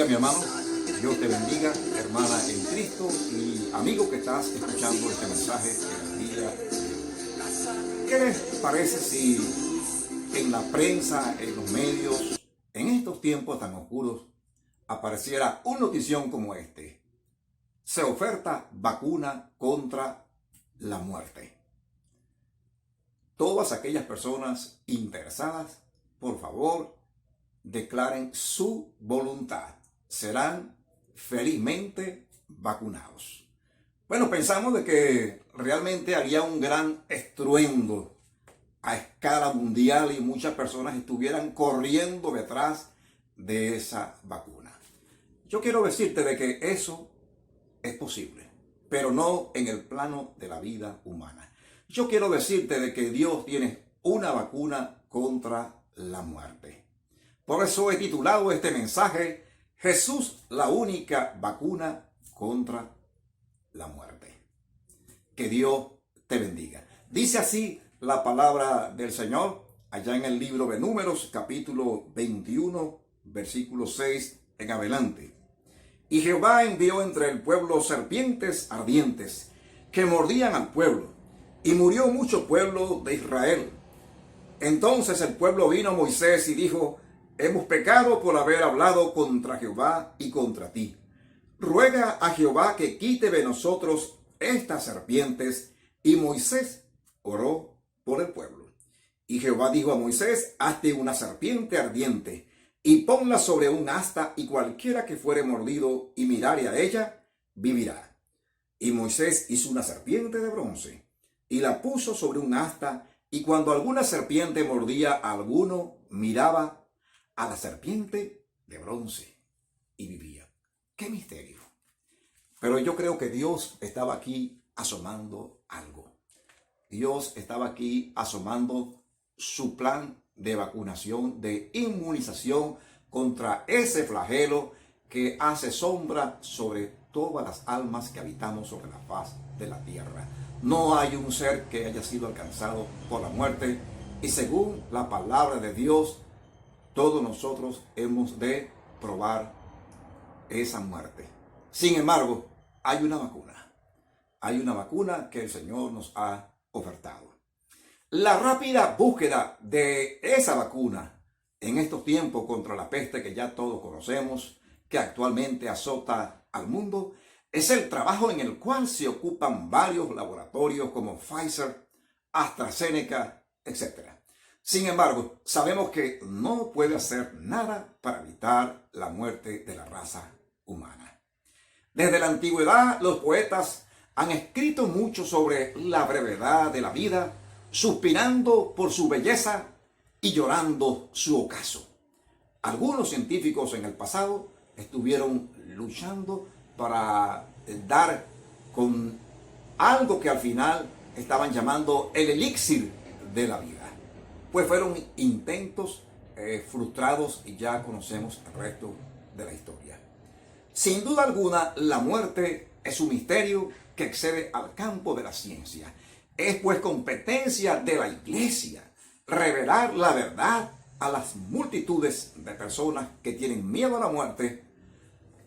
mi hermano. Dios te bendiga, hermana en Cristo y amigo que estás escuchando este mensaje en el día de hoy. ¿Qué les parece si en la prensa, en los medios, en estos tiempos tan oscuros, apareciera una notición como este? Se oferta vacuna contra la muerte. Todas aquellas personas interesadas, por favor, declaren su voluntad. Serán felizmente vacunados. Bueno, pensamos de que realmente haría un gran estruendo a escala mundial y muchas personas estuvieran corriendo detrás de esa vacuna. Yo quiero decirte de que eso es posible, pero no en el plano de la vida humana. Yo quiero decirte de que Dios tiene una vacuna contra la muerte. Por eso he titulado este mensaje, Jesús, la única vacuna contra la muerte. Que Dios te bendiga. Dice así la palabra del Señor, allá en el libro de Números, capítulo 21, versículo 6 en adelante. Y Jehová envió entre el pueblo serpientes ardientes, que mordían al pueblo, y murió mucho pueblo de Israel. Entonces el pueblo vino a Moisés y dijo: hemos pecado por haber hablado contra Jehová y contra ti. Ruega a Jehová que quite de nosotros estas serpientes. Y Moisés oró por el pueblo. Y Jehová dijo a Moisés: hazte una serpiente ardiente, y ponla sobre un asta, y cualquiera que fuere mordido y mirare a ella, vivirá. Y Moisés hizo una serpiente de bronce, y la puso sobre un asta, y cuando alguna serpiente mordía a alguno, miraba a la serpiente de bronce, y vivía. ¡Qué misterio! Pero yo creo que Dios estaba aquí asomando algo. Dios estaba aquí asomando su plan de vacunación, de inmunización contra ese flagelo que hace sombra sobre todas las almas que habitamos sobre la faz de la tierra. No hay un ser que haya sido alcanzado por la muerte, y según la palabra de Dios, todos nosotros hemos de probar esa muerte. Sin embargo, hay una vacuna. Hay una vacuna que el Señor nos ha ofertado. La rápida búsqueda de esa vacuna en estos tiempos contra la peste que ya todos conocemos, que actualmente azota al mundo, es el trabajo en el cual se ocupan varios laboratorios como Pfizer, AstraZeneca, etc. Sin embargo, sabemos que no puede hacer nada para evitar la muerte de la raza humana. Desde la antigüedad, los poetas han escrito mucho sobre la brevedad de la vida, suspirando por su belleza y llorando su ocaso. Algunos científicos en el pasado estuvieron luchando para dar con algo que al final estaban llamando el elixir de la vida. Pues fueron intentos frustrados y ya conocemos el resto de la historia. Sin duda alguna, la muerte es un misterio que excede al campo de la ciencia. Es pues competencia de la Iglesia revelar la verdad a las multitudes de personas que tienen miedo a la muerte.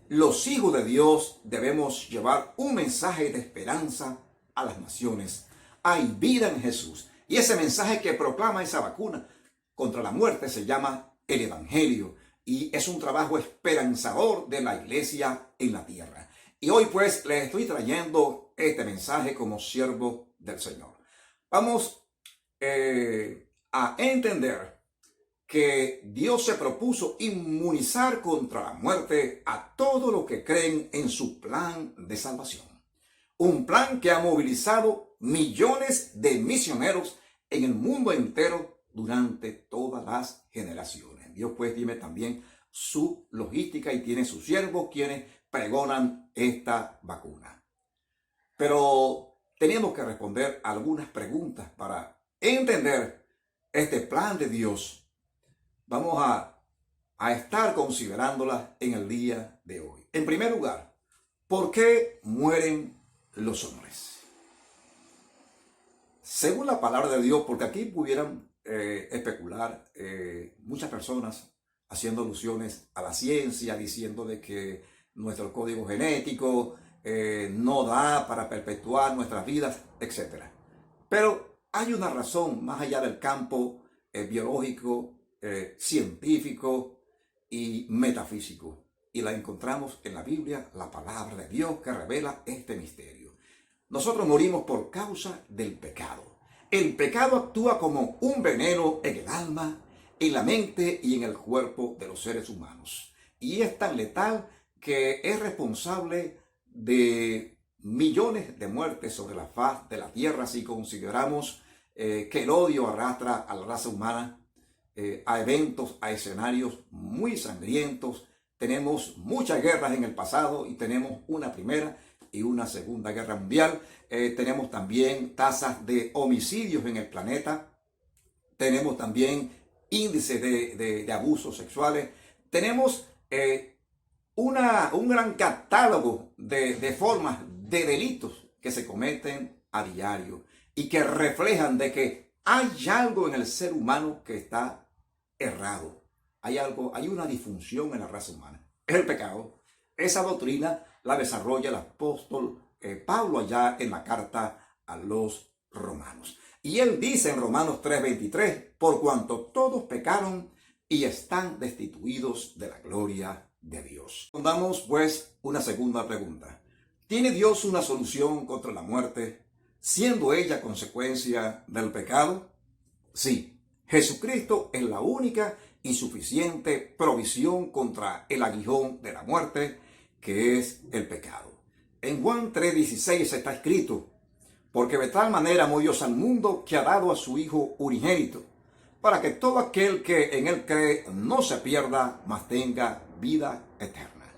Los hijos de Dios debemos llevar un mensaje de esperanza a las naciones. Hay vida en Jesús. Y ese mensaje que proclama esa vacuna contra la muerte se llama el Evangelio. Y es un trabajo esperanzador de la Iglesia en la tierra. Y hoy pues les estoy trayendo este mensaje como siervo del Señor. Vamos a entender que Dios se propuso inmunizar contra la muerte a todos los que creen en su plan de salvación. Un plan que ha movilizado millones de misioneros en el mundo entero durante todas las generaciones. Dios pues tiene también su logística y tiene sus siervos quienes pregonan esta vacuna. Pero tenemos que responder algunas preguntas para entender este plan de Dios. Vamos a estar considerándolas en el día de hoy. En primer lugar, ¿por qué mueren los hombres? Según la palabra de Dios, porque aquí pudieran especular muchas personas haciendo alusiones a la ciencia, diciendo de que nuestro código genético no da para perpetuar nuestras vidas, etc. Pero hay una razón más allá del campo biológico, científico y metafísico. Y la encontramos en la Biblia, la palabra de Dios que revela este misterio. Nosotros morimos por causa del pecado. El pecado actúa como un veneno en el alma, en la mente y en el cuerpo de los seres humanos. Y es tan letal que es responsable de millones de muertes sobre la faz de la tierra si consideramos que el odio arrastra a la raza humana a eventos, a escenarios muy sangrientos. Tenemos muchas guerras en el pasado y tenemos una primera y una segunda guerra mundial. Tenemos también tasas de homicidios en el planeta. Tenemos también índices de abusos sexuales. Tenemos un gran catálogo de formas de delitos que se cometen a diario y que reflejan de que hay algo en el ser humano que está errado. Hay una disfunción en la raza humana. Es el pecado. Esa doctrina la desarrolla el apóstol Pablo allá en la carta a los romanos. Y él dice en Romanos 3:23, por cuanto todos pecaron y están destituidos de la gloria de Dios. Respondamos pues una segunda pregunta. ¿Tiene Dios una solución contra la muerte, siendo ella consecuencia del pecado? Sí, Jesucristo es la única y suficiente provisión contra el aguijón de la muerte, que es el pecado. En Juan 3:16 está escrito, porque de tal manera amó Dios al mundo que ha dado a su Hijo unigénito, para que todo aquel que en él cree no se pierda, mas tenga vida eterna.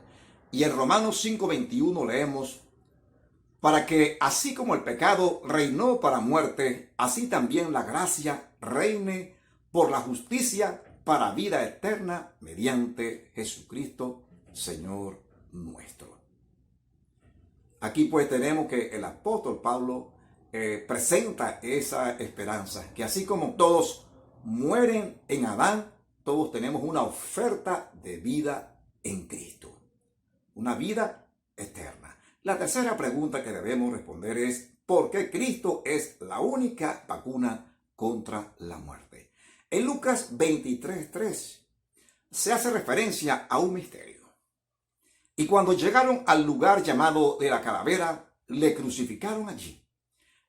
Y en Romanos 5:21 leemos, para que así como el pecado reinó para muerte, así también la gracia reine por la justicia para vida eterna mediante Jesucristo, Señor nuestro. Aquí pues tenemos que el apóstol Pablo presenta esa esperanza, que así como todos mueren en Adán, todos tenemos una oferta de vida en Cristo, una vida eterna. La tercera pregunta que debemos responder es, ¿por qué Cristo es la única vacuna contra la muerte? En Lucas 23:3 se hace referencia a un misterio. Y cuando llegaron al lugar llamado de la calavera, le crucificaron allí.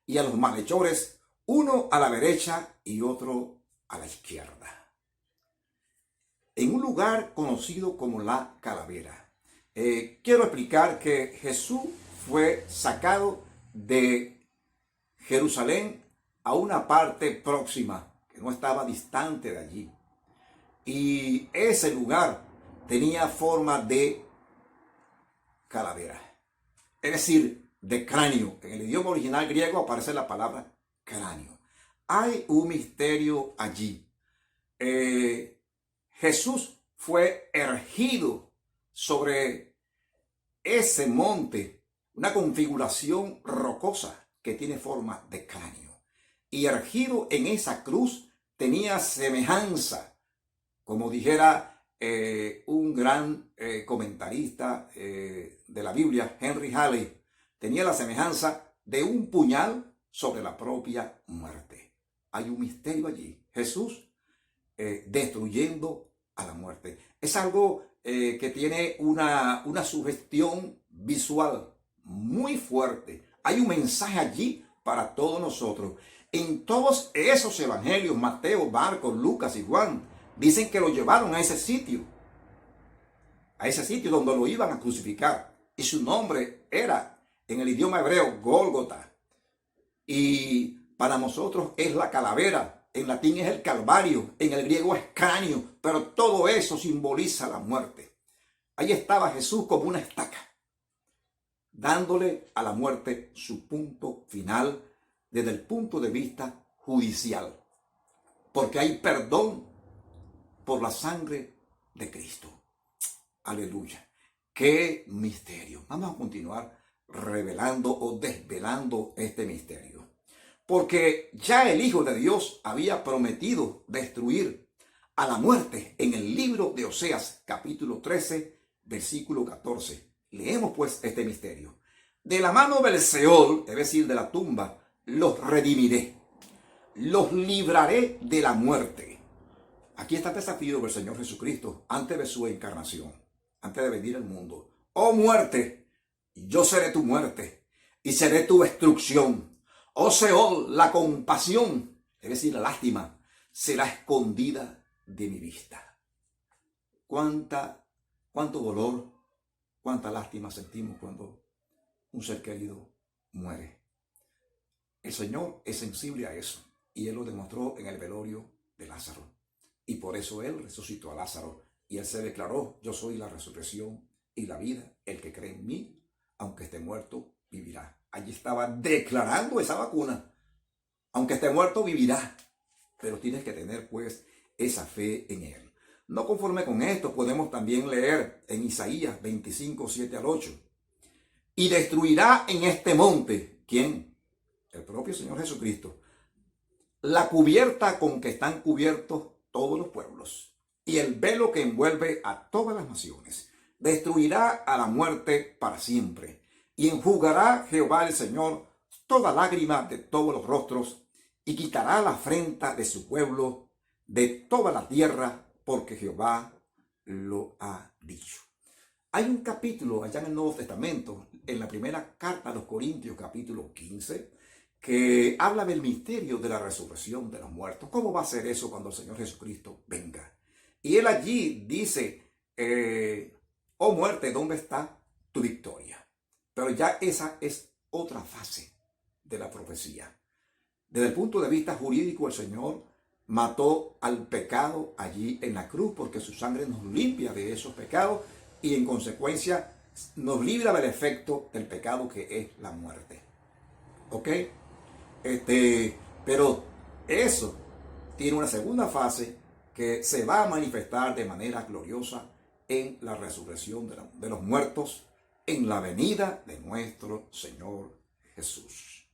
Y a los malhechores, uno a la derecha y otro a la izquierda. En un lugar conocido como la calavera. Quiero explicar que Jesús fue sacado de Jerusalén a una parte próxima, que no estaba distante de allí. Y ese lugar tenía forma de calavera, es decir, de cráneo. En el idioma original griego aparece la palabra cráneo. Hay un misterio allí. Jesús fue erguido sobre ese monte, una configuración rocosa que tiene forma de cráneo. Y erguido en esa cruz tenía semejanza, como dijera un gran comentarista de la Biblia, Henry Halley, tenía la semejanza de un puñal sobre la propia muerte. Hay un misterio allí. Jesús destruyendo a la muerte. Es algo que tiene una sugestión visual muy fuerte. Hay un mensaje allí para todos nosotros. En todos esos evangelios, Mateo, Marcos, Lucas y Juan, dicen que lo llevaron a ese sitio donde lo iban a crucificar. Y su nombre era, en el idioma hebreo, Gólgota. Y para nosotros es la calavera. En latín es el calvario. En el griego es cráneo. Pero todo eso simboliza la muerte. Ahí estaba Jesús como una estaca, dándole a la muerte su punto final desde el punto de vista judicial. Porque hay perdón por la sangre de Cristo. Aleluya. ¡Qué misterio! Vamos a continuar revelando o desvelando este misterio. Porque ya el Hijo de Dios había prometido destruir a la muerte en el libro de Oseas, capítulo 13, versículo 14. Leemos pues este misterio. De la mano del Seol, es decir, de la tumba, los redimiré, los libraré de la muerte. Aquí está el desafío del Señor Jesucristo antes de su encarnación, antes de venir al mundo. Oh muerte, yo seré tu muerte y seré tu destrucción. Oh Seol, la compasión, es decir, la lástima, será escondida de mi vista. Cuánto dolor, cuánta lástima sentimos cuando un ser querido muere. El Señor es sensible a eso y Él lo demostró en el velorio de Lázaro. Y por eso Él resucitó a Lázaro y Él se declaró: yo soy la resurrección y la vida. El que cree en mí, aunque esté muerto, vivirá. Allí estaba declarando esa vacuna. Aunque esté muerto, vivirá. Pero tienes que tener pues esa fe en Él. No conforme con esto, podemos también leer en Isaías 25, 7 al 8. Y destruirá en este monte, ¿quién? El propio Señor Jesucristo, la cubierta con que están cubiertos todos los pueblos y el velo que envuelve a todas las naciones. Destruirá a la muerte para siempre y enjugará Jehová el Señor toda lágrima de todos los rostros y quitará la afrenta de su pueblo de toda la tierra, porque Jehová lo ha dicho. Hay un capítulo allá en el Nuevo Testamento, en la primera carta a los Corintios, capítulo 15, que habla del misterio de la resurrección de los muertos. ¿Cómo va a ser eso cuando el Señor Jesucristo venga? Y él allí dice, oh muerte, ¿dónde está tu victoria? Pero ya esa es otra fase de la profecía. Desde el punto de vista jurídico, el Señor mató al pecado allí en la cruz, porque su sangre nos limpia de esos pecados y en consecuencia nos libra del efecto del pecado, que es la muerte. ¿Ok? Pero eso tiene una segunda fase que se va a manifestar de manera gloriosa en la resurrección de los muertos, en la venida de nuestro Señor Jesús.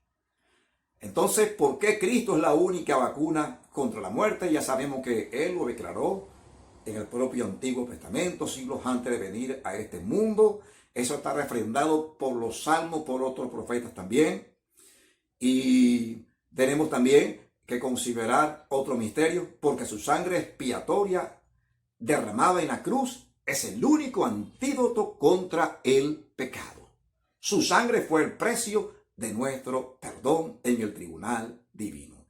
Entonces, ¿por qué Cristo es la única vacuna contra la muerte? Ya sabemos que Él lo declaró en el propio Antiguo Testamento, siglos antes de venir a este mundo. Eso está refrendado por los salmos, por otros profetas también. Y tenemos también que considerar otro misterio, porque su sangre expiatoria derramada en la cruz es el único antídoto contra el pecado. Su sangre fue el precio de nuestro perdón en el tribunal divino.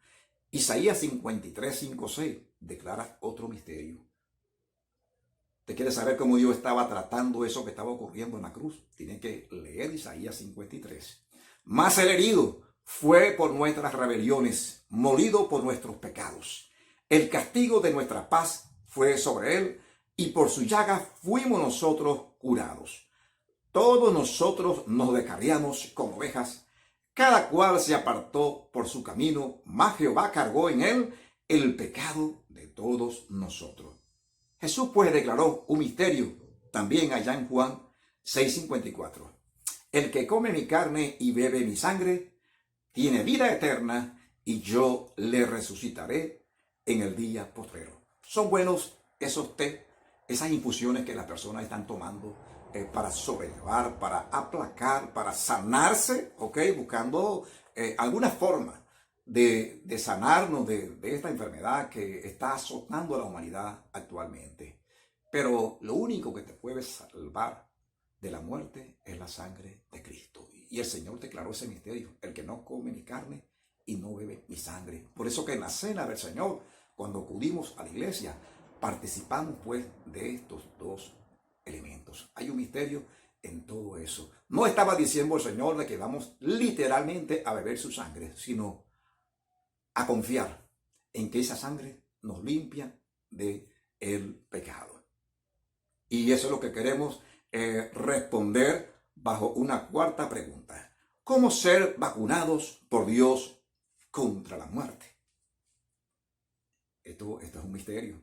Isaías 53, 5, 6 declara otro misterio. ¿Te quieres saber cómo Dios estaba tratando eso que estaba ocurriendo en la cruz? Tienes que leer Isaías 53. Mas el herido fue por nuestras rebeliones, molido por nuestros pecados. El castigo de nuestra paz fue sobre él, y por su llaga fuimos nosotros curados. Todos nosotros nos descarriamos como ovejas, cada cual se apartó por su camino, mas Jehová cargó en él el pecado de todos nosotros. Jesús pues declaró un misterio también allá en Juan 6:54. El que come mi carne y bebe mi sangre tiene vida eterna, y yo le resucitaré en el día postrero. Son buenos esos té, esas infusiones que las personas están tomando para sobrellevar, para aplacar, para sanarse, ¿ok? Buscando alguna forma de sanarnos de esta enfermedad que está azotando a la humanidad actualmente. Pero lo único que te puede salvar de la muerte es la sangre de Cristo. Y el Señor declaró ese misterio: el que no come mi carne y no bebe mi sangre. Por eso que en la cena del Señor, cuando acudimos a la iglesia, participamos pues de estos dos elementos. Hay un misterio en todo eso. No estaba diciendo el Señor de que vamos literalmente a beber su sangre, sino a confiar en que esa sangre nos limpia de el pecado. Y eso es lo que queremos responder bajo una cuarta pregunta: ¿cómo ser vacunados por Dios contra la muerte? Esto es un misterio,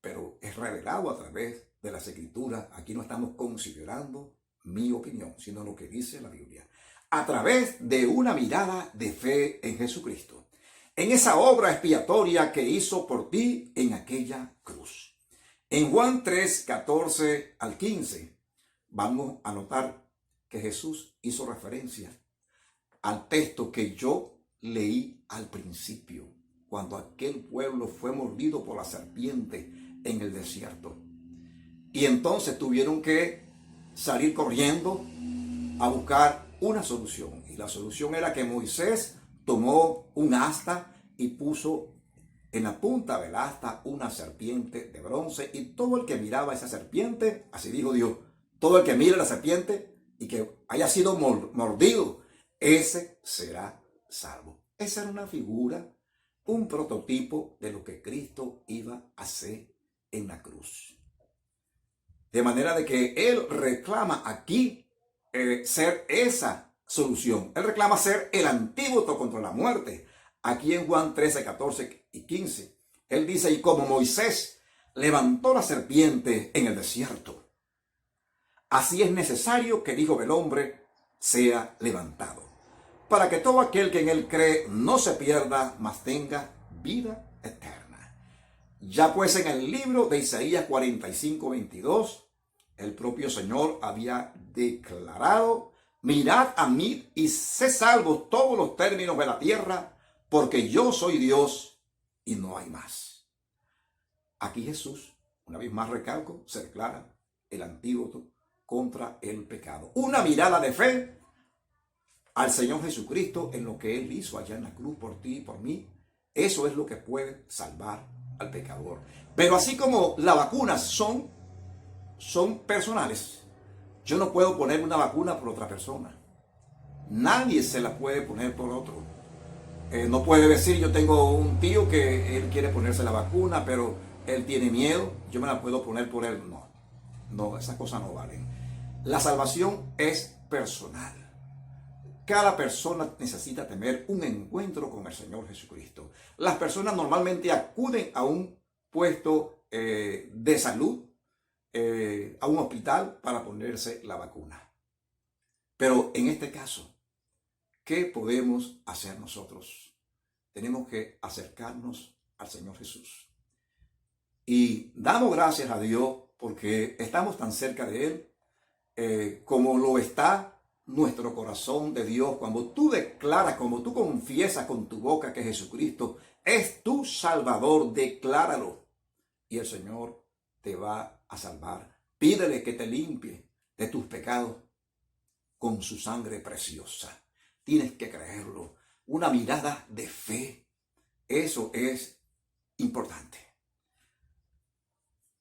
pero es revelado a través de las Escrituras. Aquí no estamos considerando mi opinión, sino lo que dice la Biblia, a través de una mirada de fe en Jesucristo. en esa obra expiatoria que hizo por ti en aquella cruz. En Juan 3, 14 al 15, vamos a notar que Jesús hizo referencia al texto que yo leí al principio, cuando aquel pueblo fue mordido por la serpiente en el desierto. Y entonces tuvieron que salir corriendo a buscar una solución. Y la solución era que Moisés tomó un asta y puso en la punta del asta una serpiente de bronce. Y todo el que miraba esa serpiente, así dijo Dios, todo el que mire la serpiente y que haya sido mordido, ese será salvo. Esa era una figura, un prototipo de lo que Cristo iba a hacer en la cruz. De manera de que Él reclama aquí ser esa solución. Él reclama ser el antídoto contra la muerte. Aquí en Juan 13, 14 y 15, Él dice, y como Moisés levantó la serpiente en el desierto, así es necesario que el Hijo del Hombre sea levantado, para que todo aquel que en Él cree no se pierda, mas tenga vida eterna. Ya pues en el libro de Isaías 45, 22, el propio Señor había declarado, mirad a mí y sé salvos todos los términos de la tierra, porque yo soy Dios y no hay más. Aquí Jesús, una vez más recalco, se declara el antídoto contra el pecado. Una mirada de fe al Señor Jesucristo en lo que Él hizo allá en la cruz por ti y por mí. Eso es lo que puede salvar al pecador. Pero así como las vacunas son personales, yo no puedo poner una vacuna por otra persona. Nadie se la puede poner por otro. No puede decir, yo tengo un tío que él quiere ponerse la vacuna, pero él tiene miedo, yo me la puedo poner por él. No, esas cosas no valen. La salvación es personal. Cada persona necesita tener un encuentro con el Señor Jesucristo. Las personas normalmente acuden a un puesto de salud, a un hospital para ponerse la vacuna. Pero en este caso, ¿qué podemos hacer nosotros? Tenemos que acercarnos al Señor Jesús. Y damos gracias a Dios porque estamos tan cerca de Él como lo está nuestro corazón de Dios. Cuando tú declaras, como tú confiesas con tu boca que Jesucristo es tu Salvador, decláralo y el Señor te va a salvar. Pídele que te limpie de tus pecados con su sangre preciosa. Tienes que creerlo. Una mirada de fe. Eso es importante.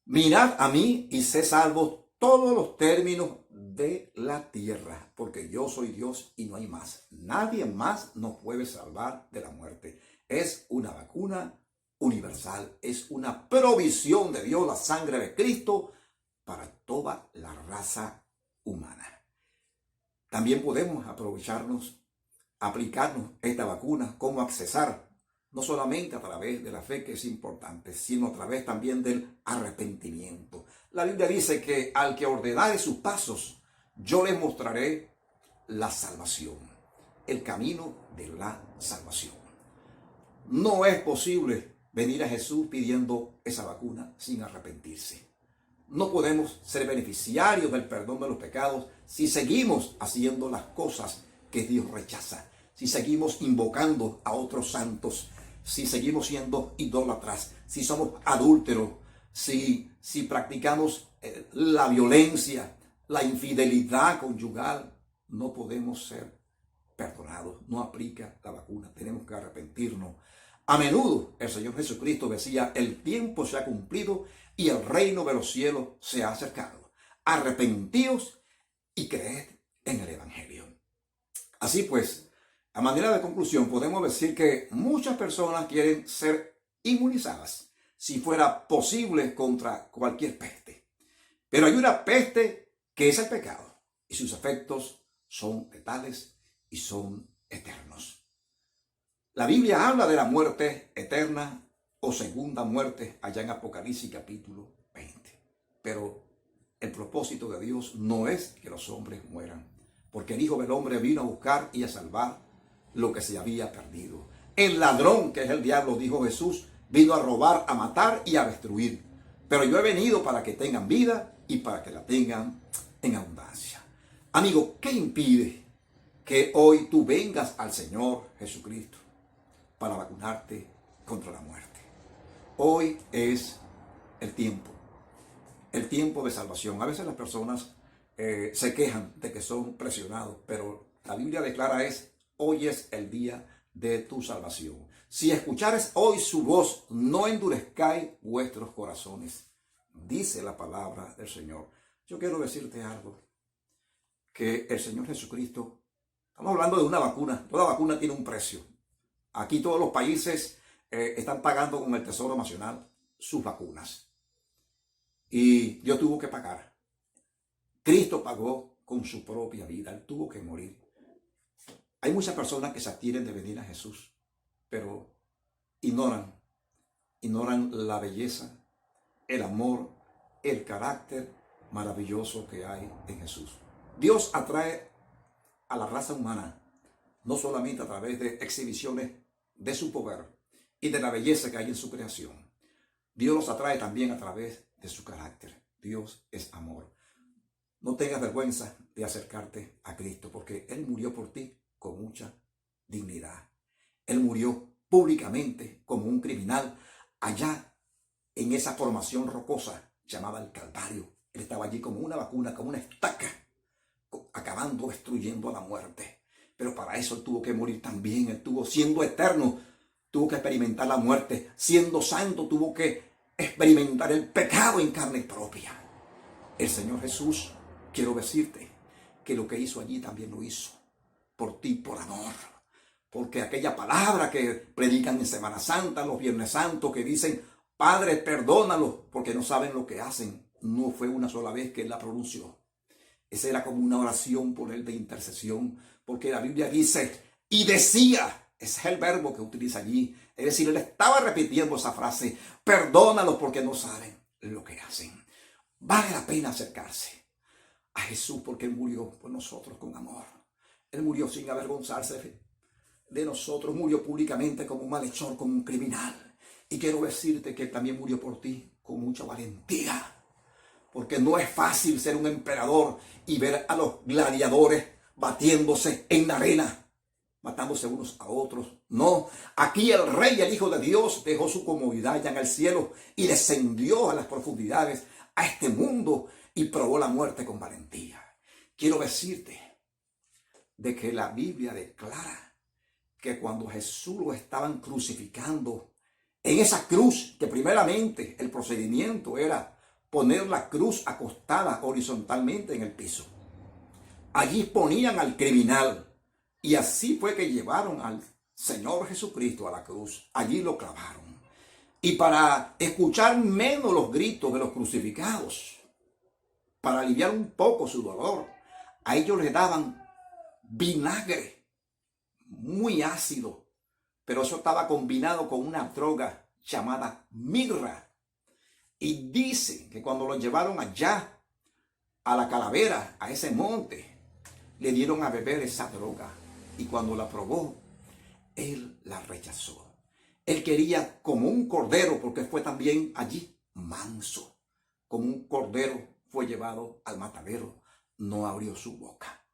Mirad a mí y sé salvos todos los términos de la tierra, porque yo soy Dios y no hay más. Nadie más nos puede salvar de la muerte. Es una vacuna universal, es una provisión de Dios, la sangre de Cristo para toda la raza humana. También podemos aplicarnos esta vacuna, cómo accesar, no solamente a través de la fe, que es importante, sino a través también del arrepentimiento. La Biblia dice que al que ordenare sus pasos, yo les mostraré la salvación, el camino de la salvación. No es posible venir a Jesús pidiendo esa vacuna sin arrepentirse. No podemos ser beneficiarios del perdón de los pecados si seguimos haciendo las cosas que Dios rechaza, si seguimos invocando a otros santos, si seguimos siendo idólatras, si somos adúlteros, si practicamos la violencia, la infidelidad conyugal. No podemos ser perdonados. No aplica la vacuna. Tenemos que arrepentirnos. A menudo el Señor Jesucristo decía, el tiempo se ha cumplido y el reino de los cielos se ha acercado. Arrepentíos y creed en el Evangelio. Así pues, a manera de conclusión, podemos decir que muchas personas quieren ser inmunizadas si fuera posible contra cualquier peste. Pero hay una peste que es el pecado y sus efectos son letales y son eternos. La Biblia habla de la muerte eterna o segunda muerte allá en Apocalipsis capítulo 20. Pero el propósito de Dios no es que los hombres mueran, porque el Hijo del Hombre vino a buscar y a salvar lo que se había perdido. El ladrón, que es el diablo, dijo Jesús, vino a robar, a matar y a destruir. Pero yo he venido para que tengan vida y para que la tengan en abundancia. Amigo, ¿qué impide que hoy tú vengas al Señor Jesucristo para vacunarte contra la muerte? Hoy es el tiempo de salvación. A veces las personas se quejan de que son presionados, pero la Biblia declara hoy es el día de tu salvación. Si escuchares hoy su voz, no endurezcáis vuestros corazones, dice la palabra del Señor. Yo quiero decirte algo, que el Señor Jesucristo, estamos hablando de una vacuna, toda vacuna tiene un precio. Aquí todos los países están pagando con el Tesoro Nacional sus vacunas. Y Dios tuvo que pagar. Cristo pagó con su propia vida, Él tuvo que morir. Hay muchas personas que se abstienen de venir a Jesús, pero ignoran la belleza, el amor, el carácter maravilloso que hay en Jesús. Dios atrae a la raza humana no solamente a través de exhibiciones de su poder y de la belleza que hay en su creación. Dios los atrae también a través de su carácter. Dios es amor. No tengas vergüenza de acercarte a Cristo, porque Él murió por ti con mucha dignidad. Él murió públicamente como un criminal allá en esa formación rocosa llamada el Calvario. Él estaba allí como una vacuna, como una estaca, acabando, destruyendo a la muerte. Pero para eso Él tuvo que morir también. Él tuvo, siendo eterno, tuvo que experimentar la muerte. Siendo santo, tuvo que experimentar el pecado en carne propia. El Señor Jesús, quiero decirte que lo que hizo allí también lo hizo por ti, por amor. Porque aquella palabra que predican en Semana Santa, los Viernes Santos, que dicen, Padre, perdónalos porque no saben lo que hacen, no fue una sola vez que Él la pronunció. Esa era como una oración por Él de intercesión, porque la Biblia dice, y decía, ese es el verbo que utiliza allí. Es decir, Él estaba repitiendo esa frase, perdónalos porque no saben lo que hacen. Vale la pena acercarse a Jesús porque Él murió por nosotros con amor. Él murió sin avergonzarse de nosotros, murió públicamente como un malhechor, como un criminal. Y quiero decirte que Él también murió por ti con mucha valentía. Porque no es fácil ser un emperador y ver a los gladiadores batiéndose en la arena, matándose unos a otros. No, aquí el Rey, el Hijo de Dios, dejó su comodidad ya en el cielo y descendió a las profundidades, a este mundo, y probó la muerte con valentía. Quiero decirte de que la Biblia declara que cuando Jesús lo estaban crucificando, en esa cruz, que primeramente el procedimiento era poner la cruz acostada horizontalmente en el piso. Allí ponían al criminal y así fue que llevaron al Señor Jesucristo a la cruz. Allí lo clavaron. Y para escuchar menos los gritos de los crucificados, para aliviar un poco su dolor, a ellos les daban vinagre muy ácido, pero eso estaba combinado con una droga llamada mirra. Y dice que cuando lo llevaron allá a la calavera, a ese monte, le dieron a beber esa droga. Y cuando la probó, Él la rechazó. Él quería como un cordero, porque fue también allí manso. Como un cordero fue llevado al matadero, no abrió su boca.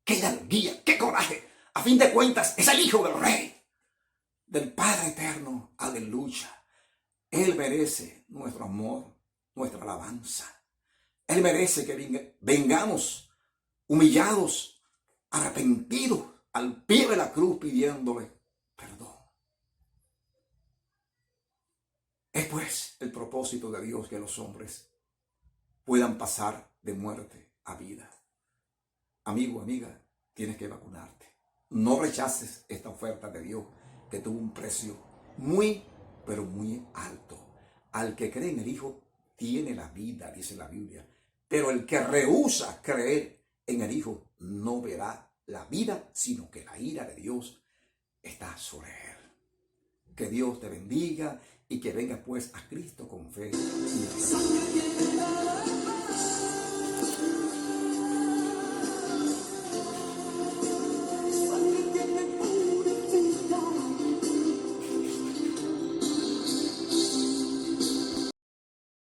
¡Qué gallardía! ¡Qué coraje! A fin de cuentas, es el Hijo del Rey, del Padre Eterno. Aleluya. Él merece nuestro amor, nuestra alabanza. Él merece que vengamos humillados, arrepentidos, al pie de la cruz pidiéndole perdón. Es pues el propósito de Dios que los hombres puedan pasar de muerte a vida. Amigo, amiga, tienes que vacunarte. No rechaces esta oferta de Dios que tuvo un precio muy, pero muy alto. Al que cree en el Hijo tiene la vida, dice la Biblia. Pero el que rehúsa creer en el Hijo no verá la vida, sino que la ira de Dios está sobre él. Que Dios te bendiga y que venga pues a Cristo con fe y esperanza.